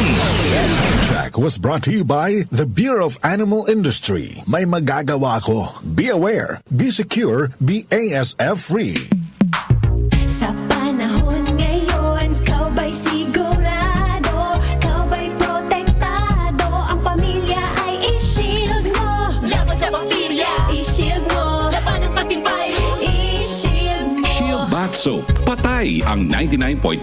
taon. Track was brought to you by the Bureau of Animal Industry. May magagawa ko. Be aware, be secure, be ASF-free. Sa panahon ngayon, kau ba'y sigurado? Kau ba'y protektado? Ang pamilya ay i-shield mo. Laban sa bakterya, i-shield mo. Laban ng pating virus, i-shield mo. Shield Bath Soap. Patay ang 99.9%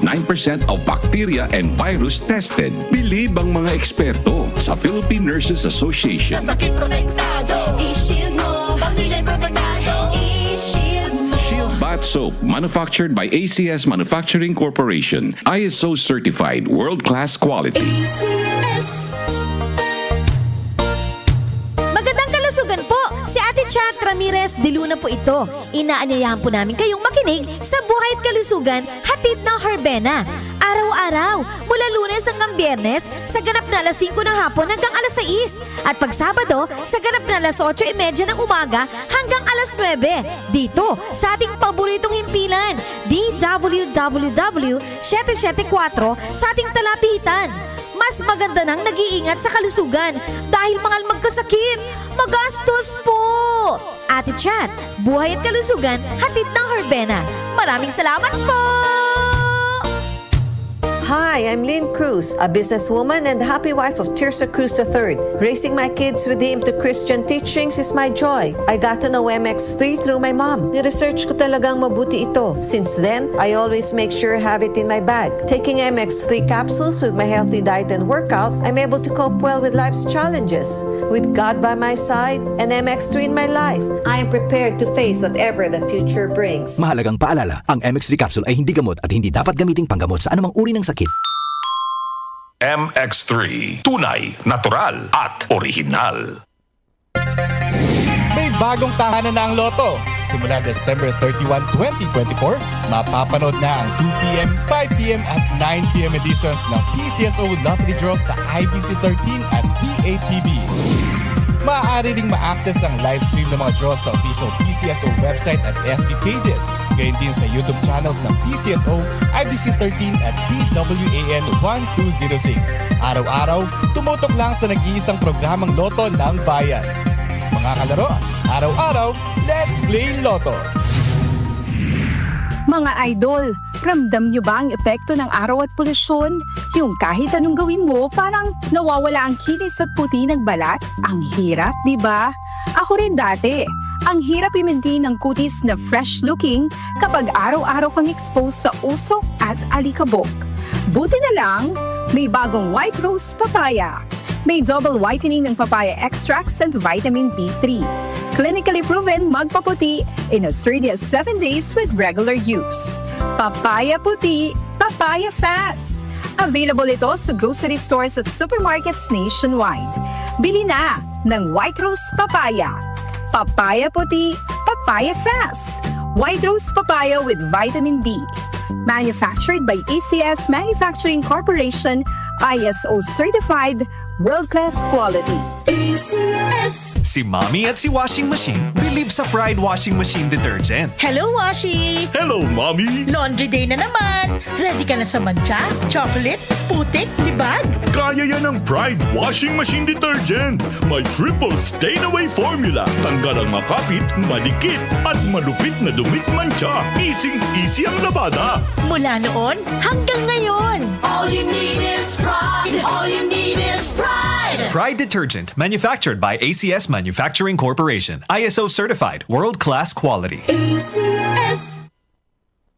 of bacteria and virus tested. Believe ang mga eksperto sa Philippine Nurses Association. Sa sakit protektado, i-shield mo. Pamilya protektado, i-shield mo. Shield Bath Soap, manufactured by ACS Manufacturing Corporation. ISO certified, world-class quality. ACS. Magandang kalusugan po! Si Ate Chat Ramirez de Luna po ito. Inaanyayahan po namin kayong makinig sa Buhay at Kalusugan, hatid ng Herbena. Araw-araw, mula Lunes hanggang Biyernes, sa ganap na alas 5 ng hapon hanggang alas 6. At pag Sabado, sa ganap na alas 8:30 ng umaga hanggang alas 9. Dito, sa ating paboritong himpilan, DWWW 774 sa ating talapitan. Mas maganda nang nag-iingat sa kalusugan dahil mahal magkasakit. Magastos po! Ate Chat, Buhay at Kalusugan, hatid ng Herbena. Maraming salamat po! Hi, I'm Lynn Cruz, a businesswoman and happy wife of Tirsa Cruz III. Raising my kids with the aim to Christian teachings is my joy. I got to know MX3 through my mom. Ni-research ko talagang mabuti ito. Since then, I always make sure I have it in my bag. Taking MX3 capsules with my healthy diet and workout, I'm able to cope well with life's challenges. With God by my side and MX3 in my life, I am prepared to face whatever the future brings. Mahalagang paalala, ang MX3 capsule ay hindi gamot at hindi dapat gamiting panggamot sa anumang uri ng sakit. MX3, tunay, natural at original. May bagong tahanan na ang Lotto. Simula December 31, 2024, mapapanood na ang 2pm, 5pm at 9pm editions ng PCSO Lottery Draw sa IBC 13 at PATV. Maaari ding ma-access ang live stream ng mga draws sa official PCSO website at FB pages. Gayon din sa YouTube channels ng PCSO, IBC 13 at DWAN 1206. Araw-araw, tumutok lang sa nag-iisang programang Lotto ng Bayan. Mga kalaro, araw-araw, let's play Lotto! Mga idol, ramdam nyo ba ang epekto ng araw at polusyon? Yung kahit anong gawin mo, parang nawawala ang kinis at puti ng balat? Ang hirap, di ba? Ako rin dati. Ang hirap i-maintain ang kutis na fresh-looking kapag araw-araw kang exposed sa usok at alikabok. Buti na lang, may bagong White Rose Papaya. May double whitening ng papaya extracts and vitamin B3. Clinically proven magpaputi in as early as 7 days with regular use. Papaya puti, papaya fats. Available ito sa grocery stores at supermarkets nationwide. Bili na ng White Rose Papaya. Papaya puti, papaya fast. White Rose Papaya with vitamin B. Manufactured by ACS Manufacturing Corporation, ISO certified, world-class quality. ACS. Si Mommy at si Washing Machine believe sa Pride Washing Machine Detergent. Hello, Washi! Hello, Mommy! Laundry day na naman! Ready ka na sa mancha, chocolate, putik, libag? Kaya yan ang Pride Washing Machine Detergent. May triple stain-away formula. Tanggal ang makapit, malikit, at malupit na dumit mancha. Easy ang labada. Mula noon hanggang ngayon. All you need is pride. All you need is pride. Pride Detergent, manufactured by ACS Manufacturing Corporation. ISO certified, world-class quality. ACS.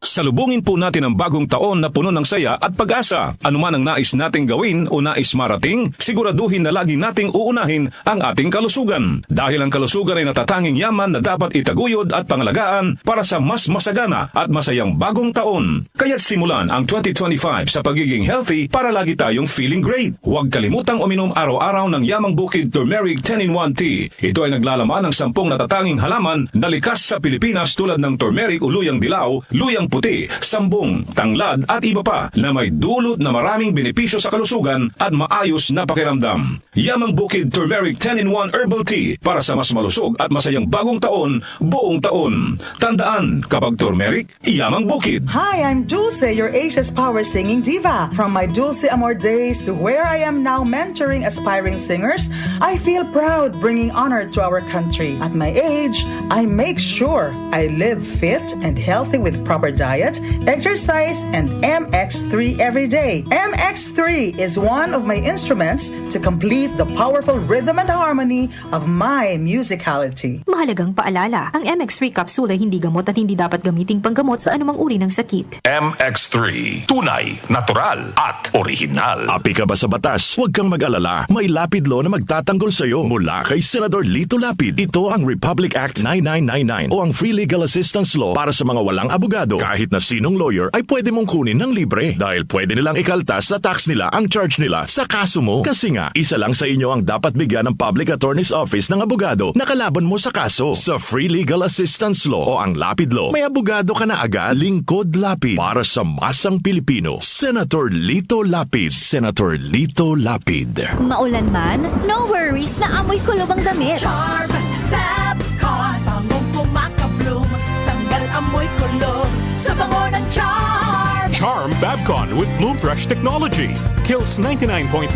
Salubungin po natin ang bagong taon na puno ng saya at pag-asa. Ano man ang nais nating gawin o nais marating, siguraduhin na lagi nating uunahin ang ating kalusugan. Dahil ang kalusugan ay natatanging yaman na dapat itaguyod at pangalagaan para sa mas masagana at masayang bagong taon. Kaya't simulan ang 2025 sa pagiging healthy para lagi tayong feeling great. Huwag kalimutang uminom araw-araw ng Yamang Bukid Turmeric 10-in-1 Tea. Ito ay naglalaman ng 10 natatanging halaman na likas sa Pilipinas tulad ng turmeric o luyang dilaw, luyang puti, sambong, tanglad at iba pa na may dulot na maraming benepisyo sa kalusugan at maayos na pakiramdam. Yamang Bukid Turmeric 10-in-1 Herbal Tea para sa mas malusog at masayang bagong taon, buong taon. Tandaan, kapag turmeric, Yamang Bukid. Hi, I'm Dulce, your Asia's Power Singing Diva. From my Dulce Amor days to where I am now mentoring aspiring singers, I feel proud bringing honor to our country. At my age, I make sure I live fit and healthy with proper diet, exercise, and MX3 every day. MX3 is one of my instruments to complete the powerful rhythm and harmony of my musicality. Mahalagang paalala, ang MX3 capsule ay hindi gamot at hindi dapat gamiting panggamot sa anumang uri ng sakit. MX3, tunay, natural at original. Api ka ba sa batas? Huwag kang mag-alala. May lapid law na magtatanggol sa iyo mula kay Senador Lito Lapid. Ito ang Republic Act 9999 o ang Free Legal Assistance Law para sa mga walang abogado. Kahit na sinong lawyer ay pwede mong kunin ng libre dahil pwede nilang ikaltas sa tax nila ang charge nila sa kaso mo. Kasi nga, isa lang sa inyo ang dapat bigyan ng Public Attorney's Office ng abogado na kalaban mo sa kaso. Sa Free Legal Assistance Law o ang Lapid Law, may abogado ka na agad. Lingkod Lapid para sa masang Pilipino. Senator Lito Lapid. Senator Lito Lapid. Maulan man, no worries na amoy kulob ang damit. Charm Fabcon, bangong kumakabloom, tanggal amoy kulob sa bango ng Charm. Charm Fabcon with Bloom Fresh technology kills 99.9%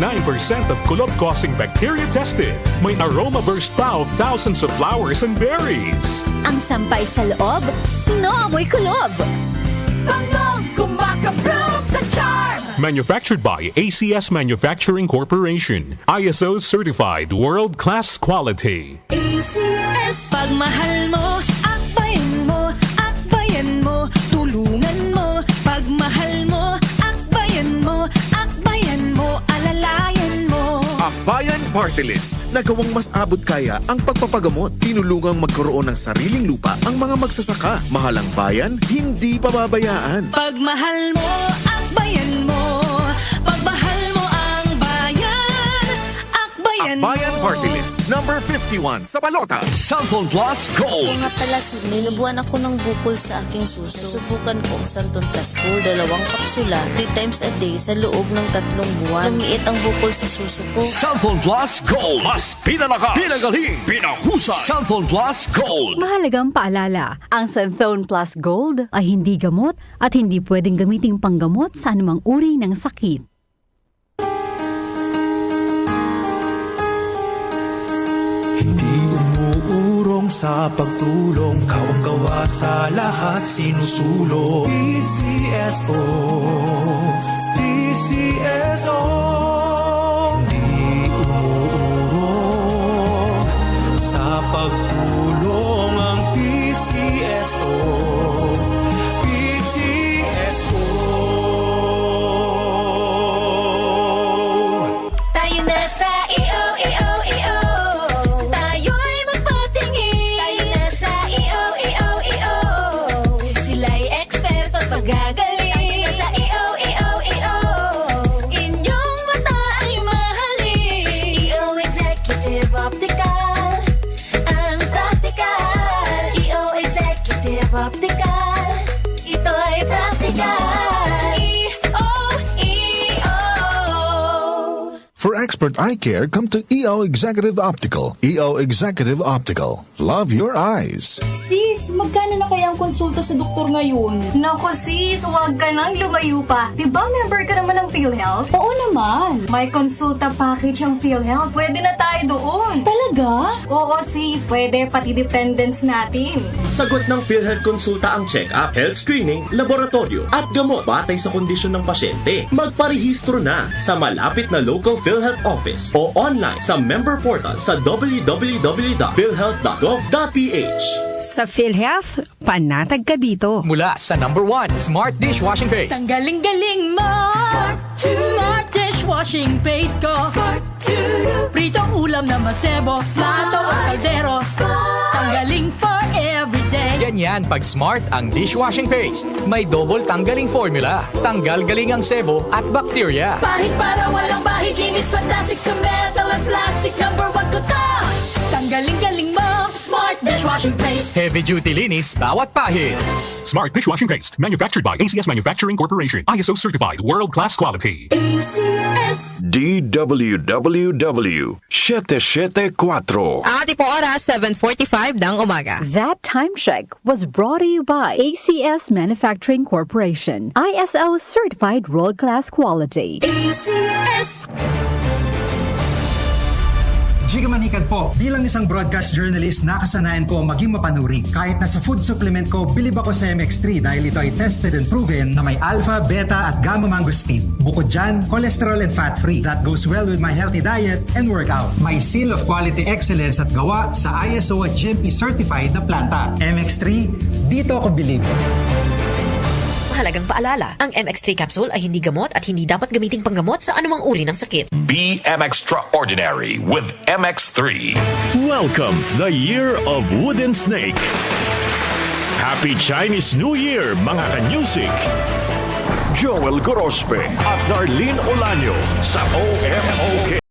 of kulob-causing bacteria tested. May aroma burst pa of thousands of flowers and berries. Ang sampay sa loob, no amoy kulob. Bangong kumakabloom sa Charm. Manufactured by ACS Manufacturing Corporation. ISO certified world-class quality. ACS. Pagmahal mo, akbayan mo, akbayan mo, tulungan mo. Pagmahal mo, akbayan mo, akbayan mo, alalayan mo. Akbayan Party List. Nagawang mas abot kaya ang pagpapagamot. Tinulungang magkaroon ng sariling lupa ang mga magsasaka. Mahalang bayan, hindi pababayaan. Pagmahal mo, akbayan mo. Pagmahal mo ang bayan, akbayan mo. Akbayan Party List, number 51 sa balota. Santon Plus Gold. Kung nga pala, Sidney, nabuhan ako ng bukol sa aking suso. Subukan ko ang Santon Plus Gold, 2 kapsula, 3 times a day sa loob ng 3 buwan. Lumiit ang bukol sa suso ko. Santon Plus Gold. Mas pinalakas, pinagaling, pinahusay. Santon Plus Gold. Mahalagang paalala, ang Santhone Plus Gold ay hindi gamot at hindi pwedeng gamiting panggamot sa anumang uri ng sakit. Hindi umuurong sa pagtulong, kawang-gawa sa lahat sinusulong. PCSO, PCSO. Hindi umuurong sa pagtulong ang PCSO. PCSO. Tayo na sa EO. Tayo'y magpatingin. Tayo na sa EO. Sila'y eksperto at pagagaling. Tayo na sa EO. Inyong mata ay mahalin. EO Executive Optical. Ang practical. EO Executive Optical. Ito ay practical. For expert eye care, come to EO Executive Optical. EO Executive Optical. Love your eyes. Sis, magkano na kaya ang konsulta sa doktor ngayon? Naku sis, huwag ka nang lumayo pa. Diba member ka naman ng PhilHealth? Oo naman. May konsulta package ang PhilHealth. Pwede na tayo doon. Talaga? Oo sis, pwede pati dependents natin. Sagot ng PhilHealth konsulta ang check-up, health screening, laboratorio at gamot batay sa kondisyon ng pasyente. Magparehistro na sa malapit na local PhilHealth office o online sa member portal sa www.philhealth.gov.ph. Sa PhilHealth, panatag ka dito. Mula sa number 1 Smart Dishwashing Paste. Tanggaling-galing mo. Smart dishwashing paste ko. Pritong ulam na masebo, plato at kaldero. Tanggaling for everyday. Ganyan pag Smart ang dishwashing paste. May double tanggaling formula. Tanggal galing ang sebo at bakterya. Bahid para walang bahid, linis fantastic sa metal at plastic. Number 1 ko to. Tanggaling-galing mo. Smart dishwashing dishwashing paste. Heavy duty linis bawat pahid. Smart dishwashing paste, manufactured by ACS Manufacturing Corporation. ISO certified, world-class quality. ACS. DWWW 774. Ati po oras, 7:45 ng umaga. That time check was brought to you by ACS Manufacturing Corporation. ISO certified world-class quality. ACS. Giga Manikad po, bilang isang broadcast journalist, nakasanayan ko maging mapanuri. Kahit na sa food supplement ko, bilib ako sa MX3 dahil ito ay tested and proven na may alpha, beta at gamma mangosteen. Bukod dyan, cholesterol and fat-free. That goes well with my healthy diet and workout. May seal of quality excellence at gawa sa ISO at GMP certified na planta. MX3, dito ako bilib. Mahalagang paalala, ang MX3 capsule ay hindi gamot at hindi dapat gamiting panggamot sa anumang uri ng sakit. Be extraordinary with MX3. Welcome the year of Wooden Snake. Happy Chinese New Year, mga ka-music. Joel Gorospe at Darlene Olanyo sa OMOK.